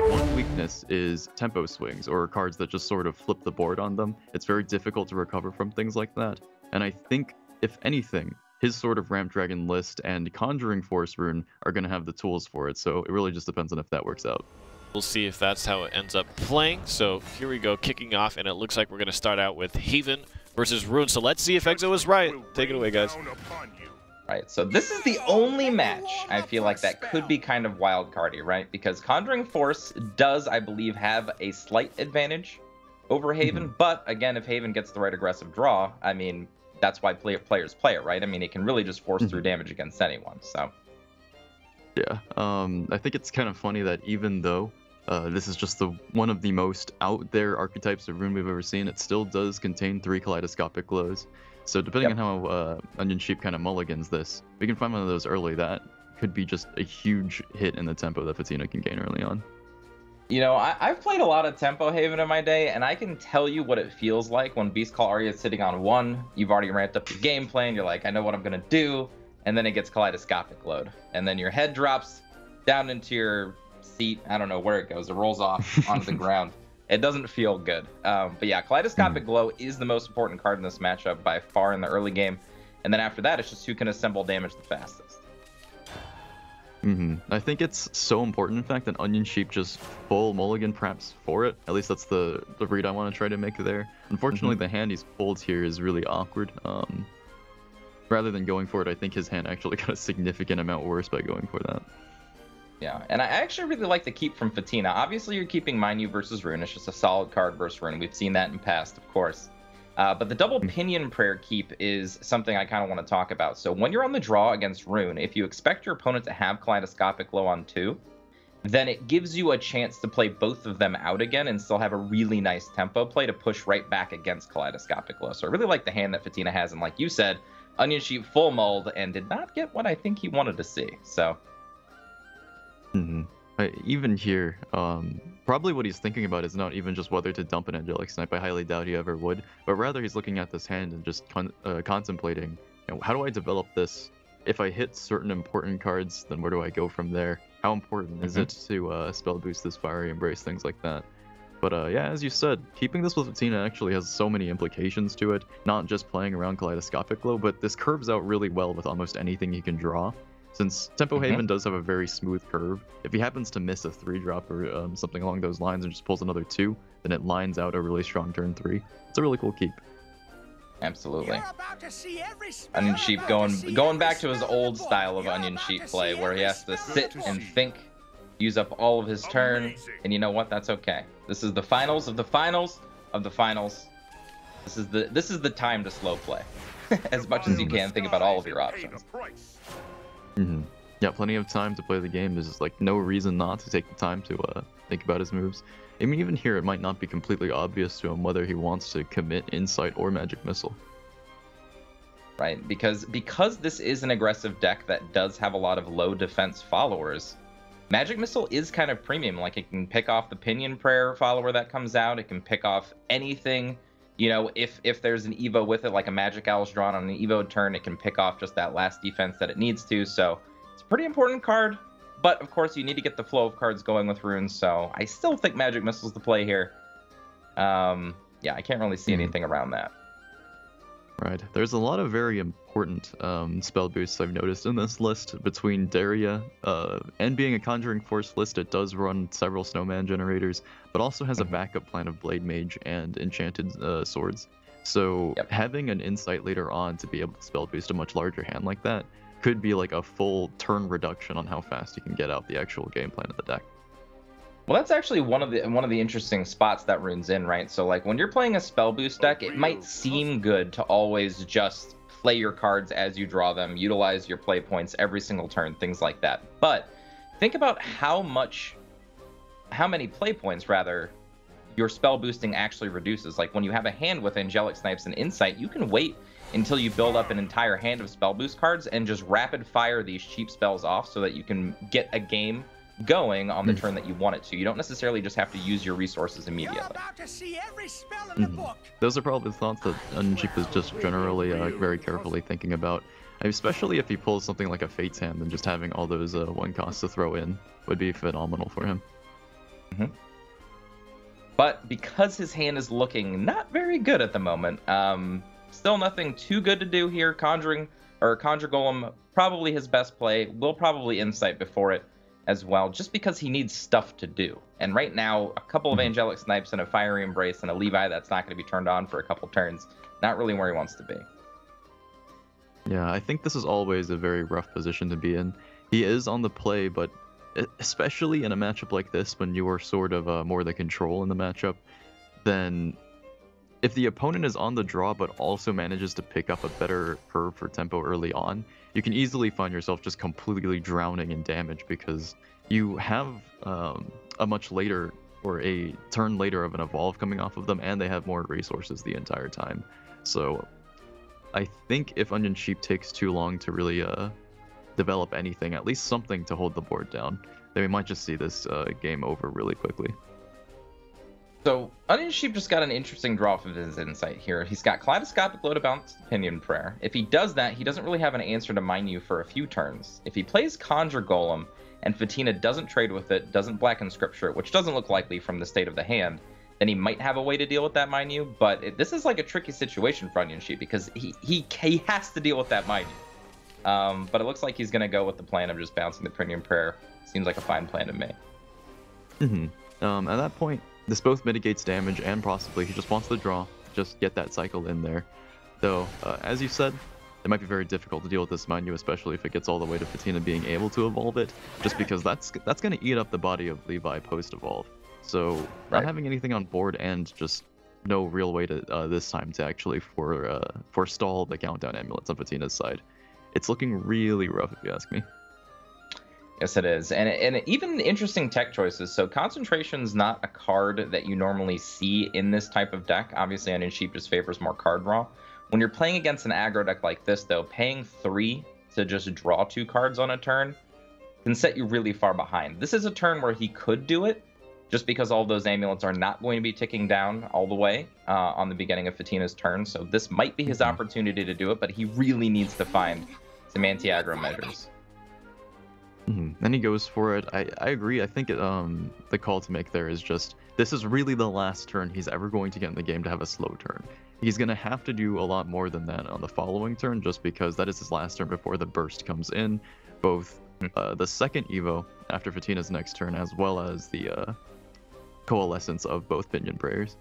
One weakness is tempo swings, or cards that just sort of flip the board on them. It's very difficult to recover from things like that. And I think, if anything, his sort of Ramp Dragon list and Conjuring Force rune are going to have the tools for it, so it really just depends on if that works out. We'll see if that's how it ends up playing. So here we go, kicking off, and it looks like we're going to start out with Haven versus Rune. So let's see if Exo is right. Take it away, guys. Right, so this is the only match I feel like that could be kind of wild cardy, right? Because Conjuring Force does, I believe, have a slight advantage over Haven, but again, if Haven gets the right aggressive draw, I mean, that's why players play it, right? I mean, it can really just force through damage against anyone, so. Yeah, I think it's kind of funny that even though this is just one of the most out there archetypes of rune we've ever seen, it still does contain 3 kaleidoscopic glows. So depending on how Onion Sheep kind of mulligans this, we can find one of those early. That could be just a huge hit in the tempo that Fatina can gain early on. You know, I've played a lot of Tempo Haven in my day, and I can tell you what it feels like when Beast Call Arya is sitting on 1. You've already ramped up your game plan. You're like, I know what I'm going to do. And then it gets kaleidoscopic load. And then your head drops down into your seat. I don't know where it goes. It rolls off onto the ground. It doesn't feel good. But yeah, Kaleidoscopic Glow is the most important card in this matchup by far in the early game. And then after that, it's just who can assemble damage the fastest. I think it's so important, in fact, that Onion Sheep just full mulligan perhaps for it. At least that's the read I want to try to make there. Unfortunately, the hand he's pulled here is really awkward. Rather than going for it, I think his hand actually got a significant amount worse by going for that. Yeah, and I actually really like the keep from Fatina. Obviously, you're keeping Minyu versus Rune. It's just a solid card versus Rune. We've seen that in past, of course. But the double Pinion Prayer keep is something I kind of want to talk about. So when you're on the draw against Rune, if you expect your opponent to have Kaleidoscopic Glow on 2, then it gives you a chance to play both of them out again and still have a really nice tempo play to push right back against Kaleidoscopic Glow. So I really like the hand that Fatina has. And like you said, Onion Sheep full mulled and did not get what I think he wanted to see. So... Even here, probably what he's thinking about is not even just whether to dump an Angelic Snipe. I highly doubt he ever would, but rather he's looking at this hand and just contemplating, you know, how do I develop this? If I hit certain important cards, then where do I go from there? How important is it to spell boost this Fiery Embrace, things like that? But yeah, as you said, keeping this with Fatina actually has so many implications to it, not just playing around Kaleidoscopic Glow, but this curves out really well with almost anything he can draw. Since Tempo Haven does have a very smooth curve, if he happens to miss a 3-drop or something along those lines and just pulls another 2, then it lines out a really strong turn 3. It's a really cool keep. Absolutely. Onion Sheep going back to his old style of Onion Sheep play, where he has to sit and think, use up all of his turn, and you know what? That's okay. This is the finals of the finals of the finals. This is the time to slow play, as much as you can. Think about all of your options. Yeah, plenty of time to play the game. There's like no reason not to take the time to think about his moves. I mean, even here, it might not be completely obvious to him whether he wants to commit Insight or Magic Missile. Right, because this is an aggressive deck that does have a lot of low defense followers, Magic Missile is kind of premium. Like, it can pick off the Pinion Prayer follower that comes out. It can pick off anything. You know, if there's an Evo with it, like a Magic Owl's drawn on an Evo turn, it can pick off just that last defense that it needs to. So it's a pretty important card. But, of course, you need to get the flow of cards going with runes. So I still think Magic Missile's the play here. Yeah, I can't really see anything around that. Right. There's a lot of very important spell boosts I've noticed in this list. Between Daria and being a Conjuring Force list, it does run several Snowman generators, but also has a backup plan of Blade Mage and Enchanted Swords. So having an Insight later on to be able to spell boost a much larger hand like that could be like a full turn reduction on how fast you can get out the actual game plan of the deck. Well, that's actually one of the interesting spots that runes in, right? So, like, when you're playing a spell boost deck, it might seem good to always just play your cards as you draw them, utilize your play points every single turn, things like that. But think about how many play points, rather, your spell boosting actually reduces. Like, when you have a hand with Angelic Snipes and Insight, you can wait until you build up an entire hand of spell boost cards and just rapid fire these cheap spells off so that you can get a game going on the turn that you want it to. You don't necessarily just have to use your resources immediately. Those are probably thoughts that Onion Sheep is just generally very carefully thinking about. Especially if he pulls something like a Fate's Hand, and just having all those 1 costs to throw in would be phenomenal for him. But because his hand is looking not very good at the moment, still nothing too good to do here. Conjure Golem, probably his best play. Will probably Insight before it as well, just because he needs stuff to do. And right now, a couple of Angelic Snipes and a Fiery Embrace and a Levi that's not going to be turned on for a couple turns. Not really where he wants to be. Yeah, I think this is always a very rough position to be in. He is on the play, but especially in a matchup like this, when you are sort of more the control in the matchup, then if the opponent is on the draw but also manages to pick up a better curve for tempo early on, you can easily find yourself just completely drowning in damage, because you have a much later, or a turn later of an evolve coming off of them, and they have more resources the entire time. So I think if Onion Sheep takes too long to really develop anything, at least something to hold the board down, then we might just see this game over really quickly. So Onion Sheep just got an interesting draw for his Insight here. He's got Kaleidoscopic Load Bounce, Pinion Prayer. If he does that, he doesn't really have an answer to mine you for a few turns. If he plays Conjure Golem and Fatina doesn't trade with it, doesn't Blacken Scripture it, which doesn't look likely from the state of the hand, then he might have a way to deal with that mine you. But this is like a tricky situation for Onion Sheep, because he has to deal with that mine you. But it looks like he's going to go with the plan of just bouncing the Pinion Prayer. Seems like a fine plan to me. At that point, this both mitigates damage, and possibly he just wants the draw, just get that cycle in there. Though, as you said, it might be very difficult to deal with this menu, especially if it gets all the way to Fatina being able to evolve it, just because that's going to eat up the body of Levi post-evolve. So not having anything on board, and just no real way to this time to actually forestall the countdown amulets on Fatina's side. It's looking really rough, if you ask me. Yes, it is. And even interesting tech choices. So Concentration's not a card that you normally see in this type of deck. Obviously, Onion Sheep just favors more card draw. When you're playing against an aggro deck like this, though, paying 3 to just draw 2 cards on a turn can set you really far behind. This is a turn where he could do it, just because all those amulets are not going to be ticking down all the way on the beginning of Fatina's turn. So this might be his opportunity to do it, but he really needs to find some anti-aggro measures. Then he goes for it. I agree. I think the call to make there is just, this is really the last turn he's ever going to get in the game to have a slow turn. He's going to have to do a lot more than that on the following turn, just because that is his last turn before the burst comes in. Both the second Evo after Fatina's next turn, as well as the coalescence of both Pinion Prayers.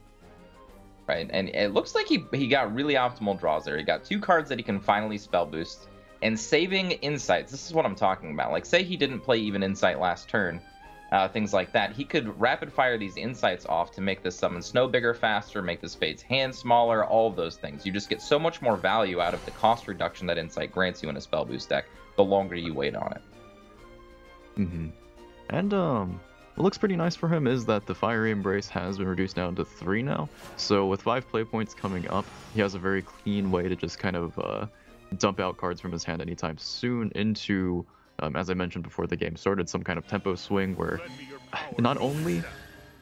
Right, and it looks like he got really optimal draws there. He got 2 cards that he can finally spell boost. And saving Insights, this is what I'm talking about. Like, say he didn't play even Insight last turn, things like that. He could rapid fire these Insights off to make this Summon Snow bigger, faster, make this Fate's Hand smaller, all of those things. You just get so much more value out of the cost reduction that Insight grants you in a spell boost deck the longer you wait on it. And what looks pretty nice for him is that the Fiery Embrace has been reduced down to 3 now. So with 5 play points coming up, he has a very clean way to just kind of dump out cards from his hand anytime soon into, as I mentioned before the game started, some kind of tempo swing where not only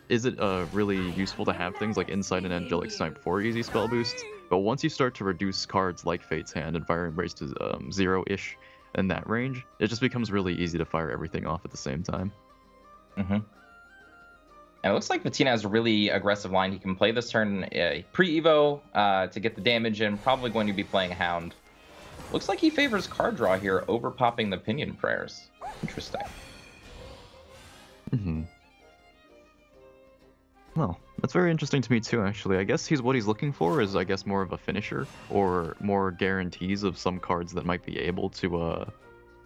is it really useful to have things like Insight and Angelic Snipe for easy spell boosts, but once you start to reduce cards like Fate's Hand and Fire Embrace to 0-ish in that range, it just becomes really easy to fire everything off at the same time. And it looks like Fatina has a really aggressive line. He can play this turn pre-Evo to get the damage in, probably going to be playing Hound. Looks like he favors card draw here over popping the Pinion Prayers. Interesting. Well, that's very interesting to me too, actually. I guess what he's looking for is, I guess, more of a finisher, or more guarantees of some cards that might be able to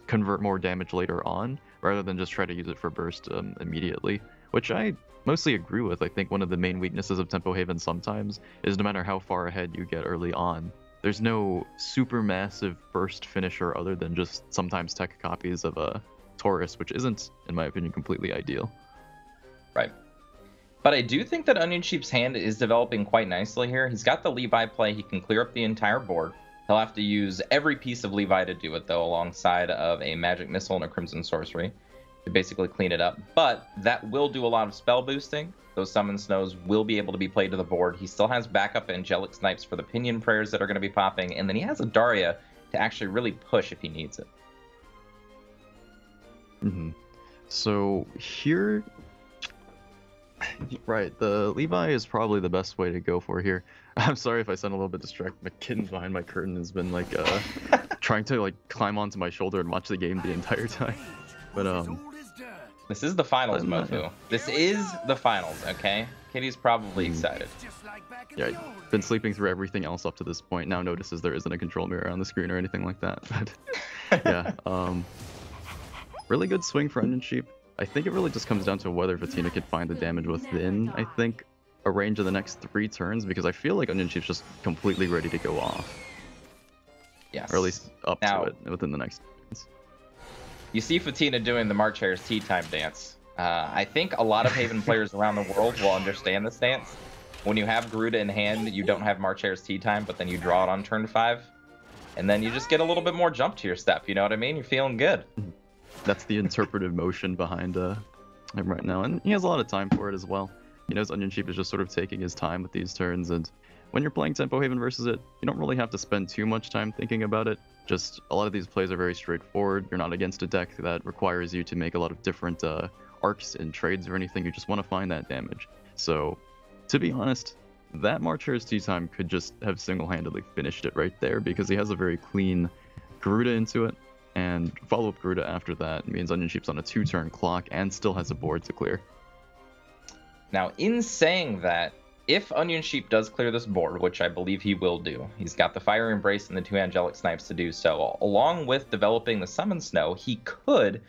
convert more damage later on, rather than just try to use it for burst immediately, which I mostly agree with. I think one of the main weaknesses of Tempo Haven sometimes is no matter how far ahead you get early on, there's no super massive burst finisher other than just sometimes tech copies of a Taurus, which isn't, in my opinion, completely ideal. Right. But I do think that Onion Sheep's hand is developing quite nicely here. He's got the Levi play. He can clear up the entire board. He'll have to use every piece of Levi to do it, though, alongside of a Magic Missile and a Crimson Sorcery to basically clean it up. But that will do a lot of spell boosting. Those Summon Snows will be able to be played to the board. He still has backup Angelic Snipes for the Pinion Prayers that are going to be popping. And then he has a Daria to actually really push if he needs it. So here, right, the Levi is probably the best way to go for here. I'm sorry if I sound a little bit distracted. My kitten behind my curtain has been like trying to like climb onto my shoulder and watch the game the entire time. But this is the finals, Mofu. Yeah. This is the finals, okay? Kitty's probably excited. Yeah, been sleeping through everything else up to this point. Now notices there isn't a control mirror on the screen or anything like that. But yeah, really good swing for Onion Sheep. I think it really just comes down to whether Fatina can find the damage within, I think, a range of the next 3 turns, because I feel like Onion Sheep's just completely ready to go off. Yes. Or at least up Now, to it within the next turns. You see Fatina doing the March Hare's tea time dance. I think a lot of Haven players around the world will understand this dance. When you have Garuda in hand, you don't have March Hare's tea time, but then you draw it on turn 5. And then you just get a little bit more jump to your step, you know what I mean? You're feeling good. That's the interpretive motion behind him right now, and he has a lot of time for it as well. He knows Onion Sheep is just sort of taking his time with these turns, and when you're playing Tempo Haven versus it, you don't really have to spend too much time thinking about it. Just a lot of these plays are very straightforward. You're not against a deck that requires you to make a lot of different arcs and trades or anything. You just want to find that damage. So, to be honest, that March Hare's tea time could just have single-handedly finished it right there, because he has a very clean Garuda into it. And follow-up Garuda after that means Onion Sheep's on a 2-turn clock and still has a board to clear. Now, in saying that, if Onion Sheep does clear this board, which I believe he will do, he's got the Fire Embrace and the 2 Angelic Snipes to do so. Along with developing the Summon Snow, he could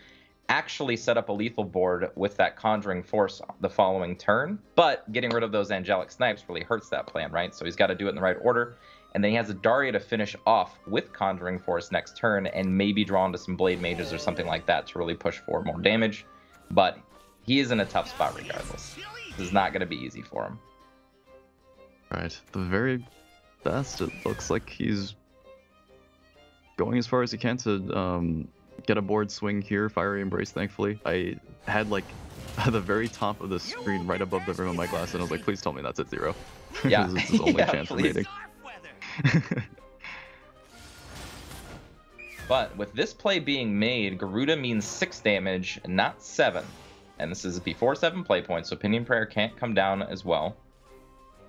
actually set up a lethal board with that Conjuring Force the following turn, but getting rid of those Angelic Snipes really hurts that plan, right? So he's got to do it in the right order. And then he has a Daria to finish off with Conjuring Force next turn and maybe draw into some Blade Mages or something like that to really push for more damage. But he is in a tough spot regardless. This is not going to be easy for him. Right. The very best, it looks like he's going as far as he can to get a board swing here. Fiery Embrace, thankfully. I had like the very top of the screen right above the rim of my glass, and I was like, please tell me that's at 0. Yeah. This is his only Yeah, chance please. remaining. But with this play being made, Garuda means 6 damage, not 7. And this is before 7 play points, so Pinion Prayer can't come down as well.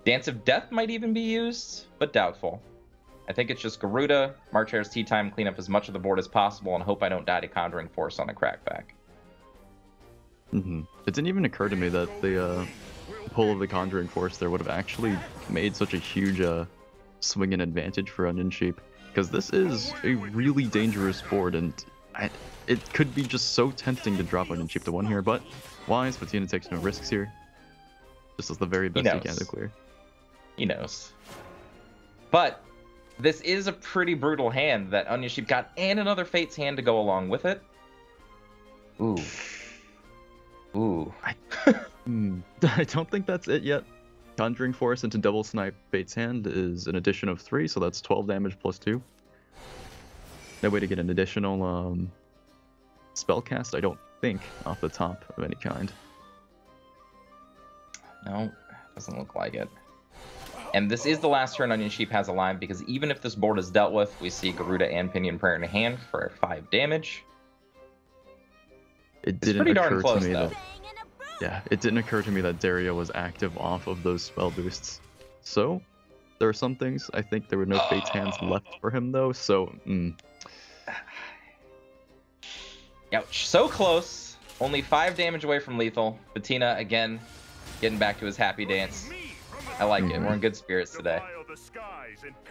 Dance of Death might even be used, but doubtful. I think it's just Garuda, March Hare's tea time, clean up as much of the board as possible, and hope I don't die to Conjuring Force on a crackback. It didn't even occur to me that the pull of the Conjuring Force there would have actually made such a huge swing and advantage for Onion Sheep, because this is a really dangerous board, and it could be just so tempting to drop Onion Sheep to 1 here, but wise, Fatina takes no risks here. This is the very best he can to clear. He knows. But this is a pretty brutal hand that Onion Sheep got, and another Fate's hand to go along with it. Ooh. Ooh. I don't think that's it yet. Conjuring Force into double snipe Fate's hand is an addition of 3, so that's 12 damage plus 2. No way to get an additional spell cast, I don't think, off the top of any kind. No, doesn't look like it. And this is the last turn Onion Sheep has alive, because even if this board is dealt with, we see Garuda and Pinion Prayer in hand for 5 damage. It didn't occur to me though. that... Yeah, it didn't occur to me that Daria was active off of those spell boosts. So, there are some things. I think there were no Fate's hands left for him, though, so... Ouch. So close. Only 5 damage away from lethal. Fatina, again, getting back to his happy dance. I like it. We're in good spirits today.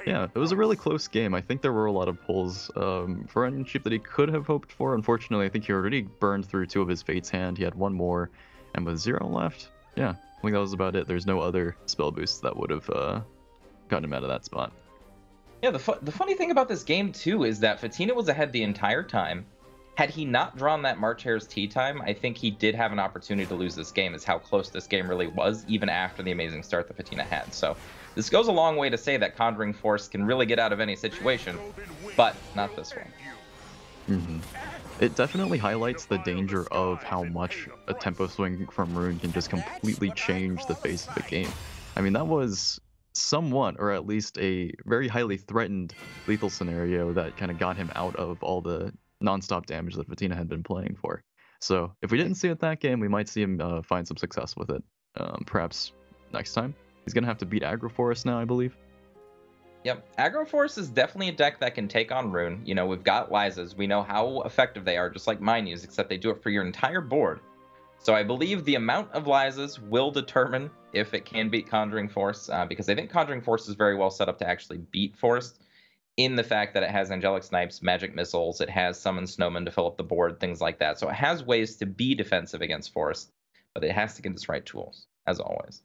Yeah, it was a really close game. I think there were a lot of pulls for Onion Sheep that he could have hoped for. Unfortunately, I think he already burned through 2 of his Fate's hand. He had 1 more, and with 0 left, yeah, I think that was about it. There's no other spell boosts that would have gotten him out of that spot. Yeah, the funny thing about this game, too, is that Fatina was ahead the entire time. Had he not drawn that March Hare's tea time, I think he did have an opportunity to lose this game, is how close this game really was, even after the amazing start that Fatina had. So this goes a long way to say that Conjuring Force can really get out of any situation, but not this one. It definitely highlights the danger of how much a tempo swing from Rune can just completely change the face of the game. I mean, that was somewhat, or at least a very highly threatened lethal scenario that kind of got him out of all the nonstop damage that Fatina had been playing for. So if we didn't see it that game, we might see him find some success with it. Perhaps next time. He's going to have to beat Agroforest now, I believe. Yep, Agroforce is definitely a deck that can take on Rune. You know, we've got Lizas. We know how effective they are, just like mine use, except they do it for your entire board. So I believe the amount of Lizas will determine if it can beat Conjuring Force, because I think Conjuring Force is very well set up to actually beat Forest in the fact that it has Angelic Snipes, Magic Missiles, it has Summon Snowman to fill up the board, things like that. So it has ways to be defensive against Forest, but it has to get its right tools, as always.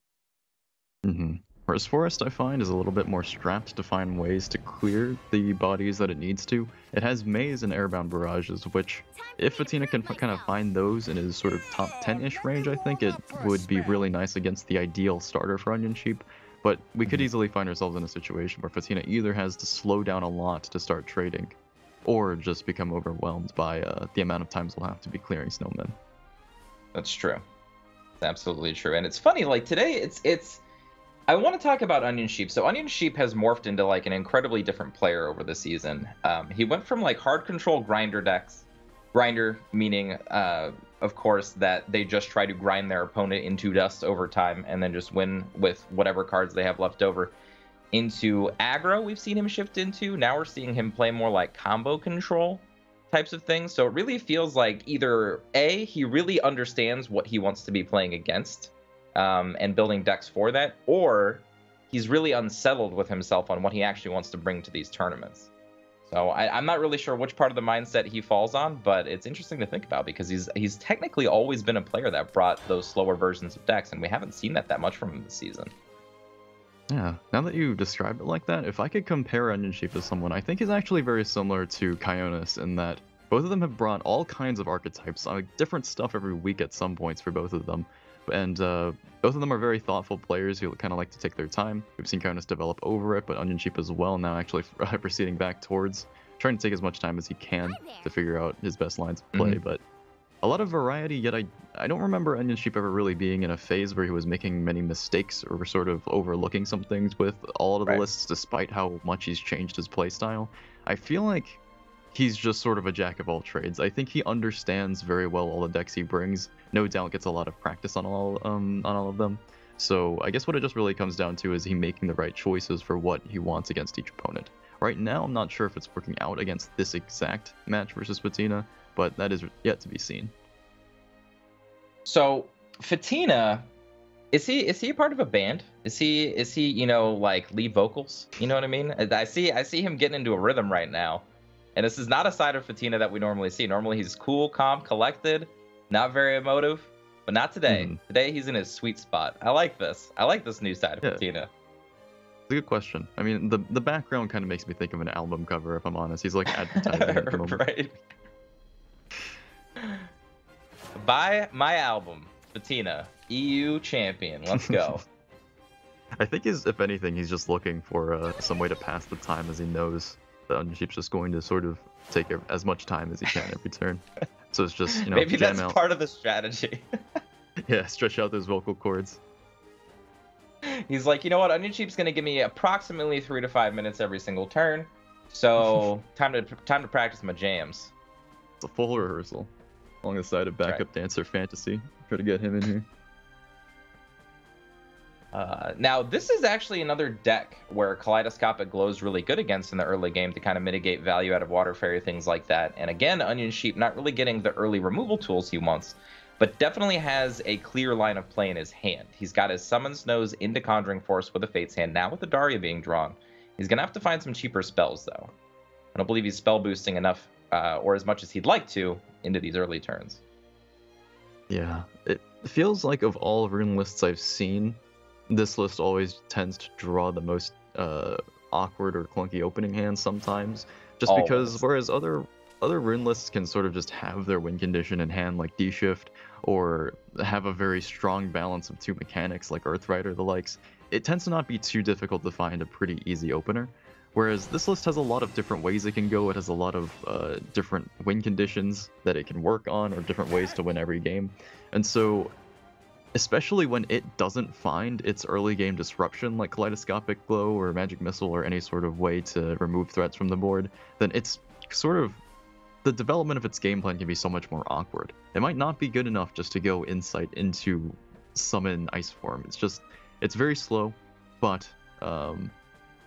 Mm-hmm. Whereas Forest, I find, is a little bit more strapped to find ways to clear the bodies that it needs to. It has Maze and Airbound Barrages, which, if Fatina can kind of find those in his sort of top 10-ish range, I think it would be really nice against the ideal starter for Onion Sheep. But we could easily find ourselves in a situation where Fatina either has to slow down a lot to start trading, or just become overwhelmed by the amount of times we'll have to be clearing snowmen. That's true. It's absolutely true. And it's funny, like today, it's I want to talk about Onion Sheep. So Onion Sheep has morphed into like an incredibly different player over the season. He went from like hard control grinder decks, grinder meaning, of course, that they just try to grind their opponent into dust over time and then just win with whatever cards they have left over, into aggro we've seen him shift into. Now we're seeing him play more like combo control types of things. So it really feels like either A, he really understands what he wants to be playing against, and building decks for that, or he's really unsettled with himself on what he actually wants to bring to these tournaments. So I'm not really sure which part of the mindset he falls on, but it's interesting to think about because he's technically always been a player that brought those slower versions of decks, and we haven't seen that much from him this season. Yeah, now that you describe it like that, if I could compare Onion Sheep to someone, I think is actually very similar to Kionis in that both of them have brought all kinds of archetypes, different stuff every week at some points for both of them. And both of them are very thoughtful players who kind of like to take their time. We've seen Kionis develop over it, but Onion Sheep as well now actually proceeding back towards trying to take as much time as he can to figure out his best lines of play. But a lot of variety, yet I don't remember Onion Sheep ever really being in a phase where he was making many mistakes or sort of overlooking some things with all of the lists, despite how much he's changed his playstyle. I feel like he's just sort of a jack of all trades. I think he understands very well all the decks he brings. No doubt gets a lot of practice on all of them. So I guess what it just really comes down to is he making the right choices for what he wants against each opponent. Right now, I'm not sure if it's working out against this exact match versus Fatina, but that is yet to be seen. So Fatina, is he a part of a band? Is he you know, like lead vocals? You know what I mean? I see him getting into a rhythm right now. And this is not a side of Fatina that we normally see. Normally he's cool, calm, collected, not very emotive, but not today. Today he's in his sweet spot. I like this. I like this new side of Fatina. It's a good question. I mean, the background kind of makes me think of an album cover, if I'm honest. He's like advertising at the moment. Right. Buy my album, Fatina, EU champion. Let's go. I think if anything, he's just looking for some way to pass the time, as he knows the Onion Sheep's just going to sort of take as much time as he can every turn. So it's just, you know, maybe that's part of the strategy. Yeah, stretch out those vocal cords. He's like, you know what, Onion Sheep's gonna give me approximately 3 to 5 minutes every single turn, so time to practice my jams. It's a full rehearsal along the side of backup dancer fantasy. Try to get him in here. Now, this is actually another deck where Kaleidoscopic Glow is really good against in the early game to kind of mitigate value out of Water Fairy, things like that. And again, Onion Sheep not really getting the early removal tools he wants, but definitely has a clear line of play in his hand. He's got his Summon Snows into Conjuring Force with a Fate's Hand. Now with the Daria being drawn, he's going to have to find some cheaper spells, though. I don't believe he's spell boosting enough, or as much as he'd like to, into these early turns. Yeah, it feels like of all rune lists I've seen, this list always tends to draw the most awkward or clunky opening hands sometimes, just because whereas other rune lists can sort of just have their win condition in hand like D-Shift, or have a very strong balance of two mechanics like Earthright or the likes, it tends to not be too difficult to find a pretty easy opener. Whereas this list has a lot of different ways it can go. It has a lot of different win conditions that it can work on, or different ways to win every game. And so especially when it doesn't find its early game disruption like Kaleidoscopic Glow or Magic Missile or any sort of way to remove threats from the board, then it's sort of the development of its game plan can be so much more awkward. It might not be good enough just to go Insight into summon Ice Form. It's very slow, but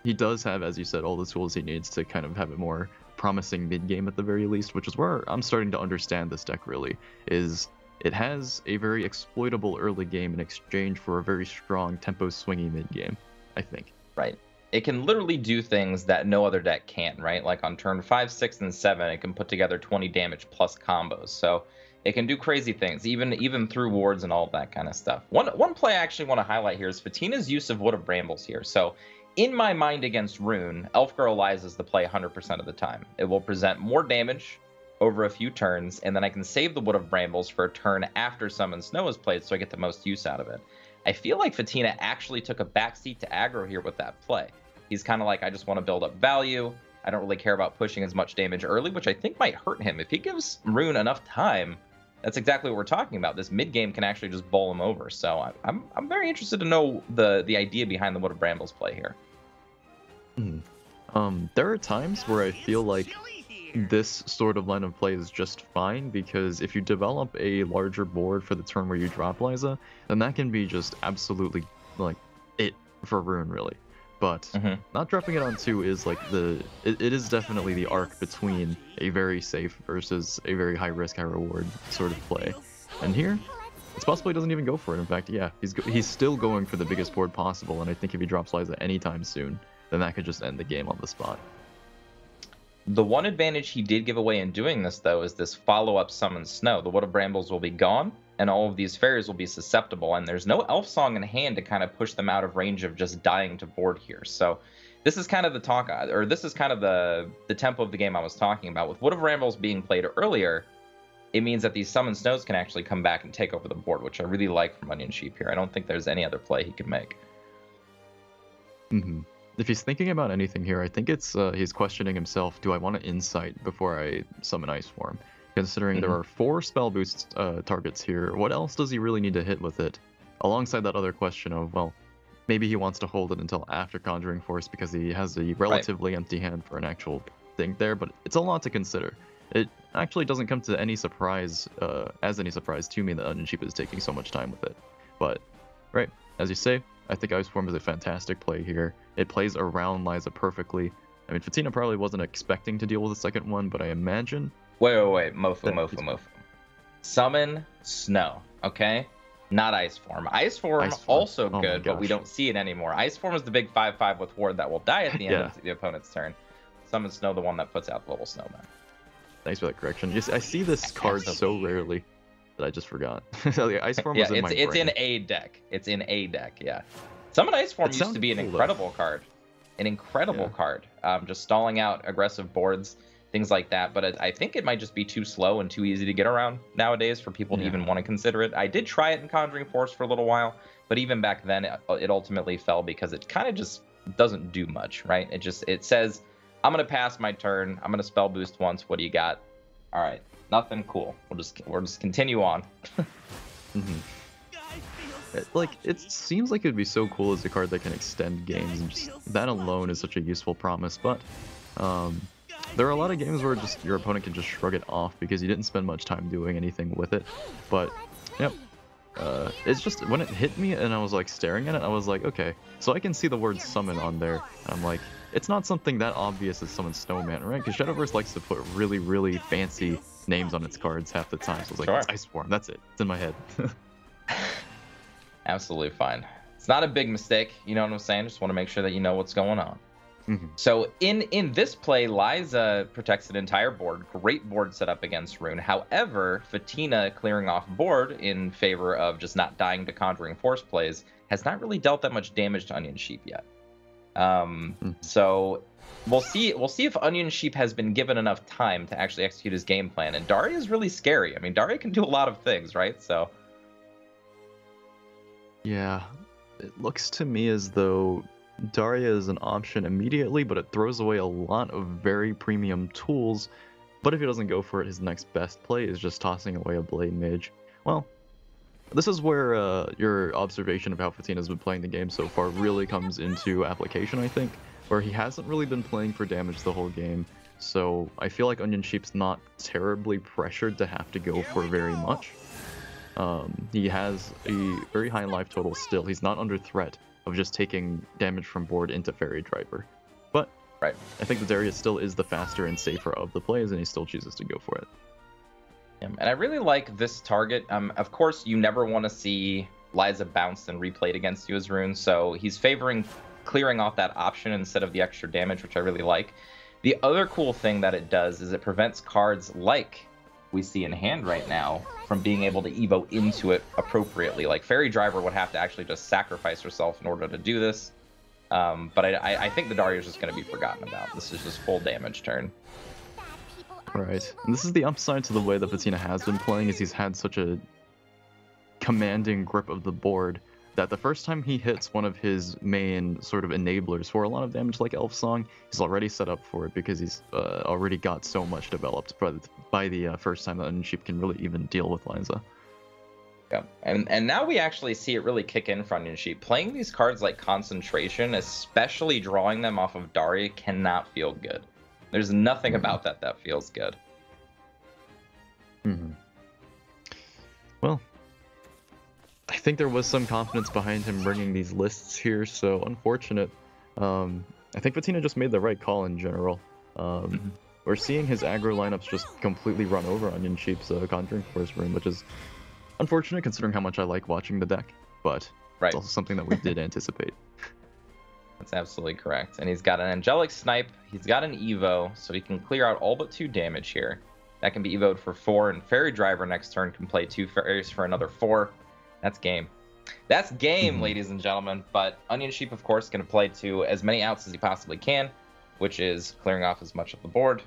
he does have, as you said, all the tools he needs to kind of have a more promising mid-game at the very least, which is where I'm starting to understand this deck really, is it has a very exploitable early game in exchange for a very strong tempo swingy mid-game, I think. Right. It can literally do things that no other deck can, right? Like on turn 5, 6, and 7, it can put together 20 damage plus combos. So it can do crazy things, even through wards and all that kind of stuff. One play I actually want to highlight here is Fatina's use of Wood of Brambles here. So in my mind against Rune, Elf Girl Liza is the play 100% of the time. It will present more damage over a few turns, and then I can save the Wood of Brambles for a turn after Summon Snow is played, so I get the most use out of it. I feel like Fatina actually took a backseat to aggro here with that play. He's kind of like, I just want to build up value. I don't really care about pushing as much damage early, which I think might hurt him. If he gives Rune enough time, that's exactly what we're talking about. This mid game can actually just bowl him over. So I'm very interested to know the idea behind the Wood of Brambles play here. There are times where I feel like this sort of line of play is just fine, because if you develop a larger board for the turn where you drop Liza, then that can be just absolutely like it for Rune really. But not dropping it on 2 is like it is definitely the arc between a very safe versus a very high risk, high reward sort of play. And here, it's possible he doesn't even go for it. In fact, yeah, he's still going for the biggest board possible, and I think if he drops Liza anytime soon, then that could just end the game on the spot. The one advantage he did give away in doing this, though, is this follow-up Summon Snow. The Wood of Brambles will be gone, and all of these fairies will be susceptible, and there's no Elf Song in hand to kind of push them out of range of just dying to board here. So this is kind of the talk, or this is kind of the tempo of the game I was talking about. With Wood of Brambles being played earlier, it means that these Summon Snows can actually come back and take over the board, which I really like from Onion Sheep here. I don't think there's any other play he can make. If he's thinking about anything here, I think it's he's questioning himself, do I want to Insight before I summon Ice Form? Considering there are 4 spell boost targets here, what else does he really need to hit with it? Alongside that other question of, well, maybe he wants to hold it until after Conjuring Force because he has a relatively empty hand for an actual thing there, but it's a lot to consider. It actually doesn't come to any surprise, as any surprise to me that Onion Sheep is taking so much time with it. But, right, as you say, I think Ice Form is a fantastic play here. It plays around Liza perfectly. I mean, Fatina probably wasn't expecting to deal with the second one, but I imagine... Wait, Mofu. Summon Snow, okay? Not Ice Form. Ice Form also good, but we don't see it anymore. Ice Form is the big 5/5 with Ward that will die at the end of the opponent's turn. Summon Snow, the one that puts out the little snowman. Thanks for that correction. I see this card so rarely that I just forgot. So the Ice Form was in my brain. It's in a deck. It's in a deck, yeah. Summon Ice Form used to be an incredible card. An incredible card. Just stalling out aggressive boards, things like that. But I think it might just be too slow and too easy to get around nowadays for people to even want to consider it. I did try it in Conjuring Force for a little while, but even back then it ultimately fell because it kind of just doesn't do much, right? It says, I'm going to pass my turn. I'm going to spell boost once. What do you got? All right. Nothing cool. We'll just continue on. It seems like it'd be so cool as a card that can extend games, and just that alone is such a useful promise. But there are a lot of games where just your opponent can just shrug it off because you didn't spend much time doing anything with it. But yep, it's just when it hit me and I was like staring at it, I was like, okay, so I can see the word summon on there. And I'm like, it's not something that obvious as Summon Snowman, right? Because Shadowverse likes to put really, really fancy names on its cards half the time. So I was like, it's Ice Form. That's it. It's in my head. Absolutely fine. It's not a big mistake. You know what I'm saying? Just want to make sure that you know what's going on. So in this play, Liza protects an entire board. Great board setup against Rune. However, Fatina clearing off board in favor of just not dying to Conjuring Force plays has not really dealt that much damage to Onion Sheep yet. So we'll see if Onion Sheep has been given enough time to actually execute his game plan. And Daria is really scary. I mean, Daria can do a lot of things, right? So yeah, it looks to me as though Daria is an option immediately, but it throws away a lot of very premium tools. But if he doesn't go for it, his next best play is just tossing away a Blade Mage. Well, This is where your observation of how Fatina's been playing the game so far really comes into application, I think, where he hasn't really been playing for damage the whole game. So I feel like Onion Sheep's not terribly pressured to have to go for very much. He has a very high life total still. He's not under threat of just taking damage from board into Fairy Driver. But Right. I think that Darius still is the faster and safer of the plays, and he still chooses to go for it. And I really like this target. Of course, you never want to see Liza bounced and replayed against you as Rune, so he's favoring clearing off that option instead of the extra damage, which I really like. The other cool thing that it does is it prevents cards like we see in hand right now from being able to evo into it appropriately. Like Fairy Driver would have to actually just sacrifice herself in order to do this. But I think the Daria is just going to be forgotten about. This is just full damage turn. Right. And this is the upside to the way that Patina has been playing, is he's had such a commanding grip of the board that the first time he hits one of his main sort of enablers for a lot of damage like Elf Song, he's already set up for it because he's already got so much developed by the first time that Onion Sheep can really even deal with Liza. Yeah. And now we actually see it really kick in for Onion Sheep. Playing these cards like Concentration, especially drawing them off of Daria, cannot feel good. There's nothing about that feels good. Well, I think there was some confidence behind him bringing these lists here, so unfortunate. I think Patina just made the right call in general. We're seeing his aggro lineups just completely run over Onion Sheep's Conjuring Force room, which is unfortunate considering how much I like watching the deck, but it's also something that we did anticipate. That's absolutely correct. And he's got an Angelic Snipe, he's got an Evo, so he can clear out all but 2 damage here. That can be Evo'd for 4, and Fairy Driver next turn can play 2 Fairies for another 4. That's game. That's game, ladies and gentlemen. But Onion Sheep, of course, going to play to as many outs as he possibly can, which is clearing off as much of the board.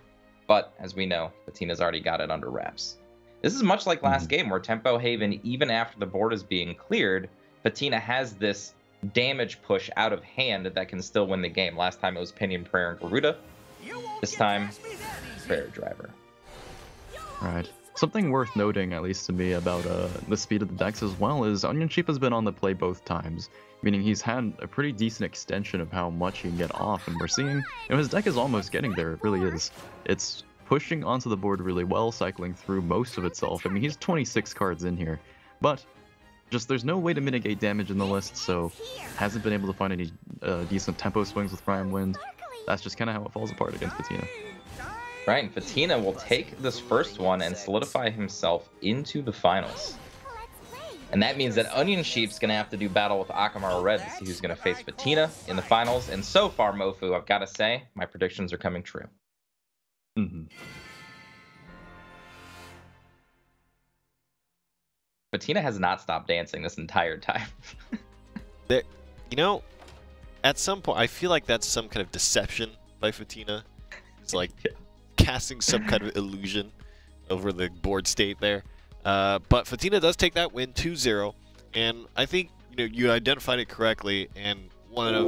But as we know, Patina's already got it under wraps. This is much like last game, where Tempo Haven, even after the board is being cleared, Patina has this damage push out of hand that can still win the game. Last time it was Pinion Prayer and Garuda. This time, Fairy Driver. Right. Something worth noting, at least to me, about the speed of the decks as well, is Onion Sheep has been on the play both times, meaning he's had a pretty decent extension of how much he can get off, and we're seeing, his deck is almost getting there, it really is. It's pushing onto the board really well, cycling through most of itself. I mean, he's 26 cards in here, but just there's no way to mitigate damage in the list, so hasn't been able to find any decent tempo swings with Prime Wind. That's just kind of how it falls apart against Patina. Right, and Patina will take this first one and solidify himself into the finals. And that means that Onion Sheep's going to have to do battle with Akamara Red to see who's going to face Patina in the finals. And so far, Mofu, I've got to say, my predictions are coming true. Patina has not stopped dancing this entire time. You know, at some point, I feel like that's some kind of deception by Patina. It's like casting some kind of illusion over the board state there. But Patina does take that win 2-0, and I think you identified it correctly. And one of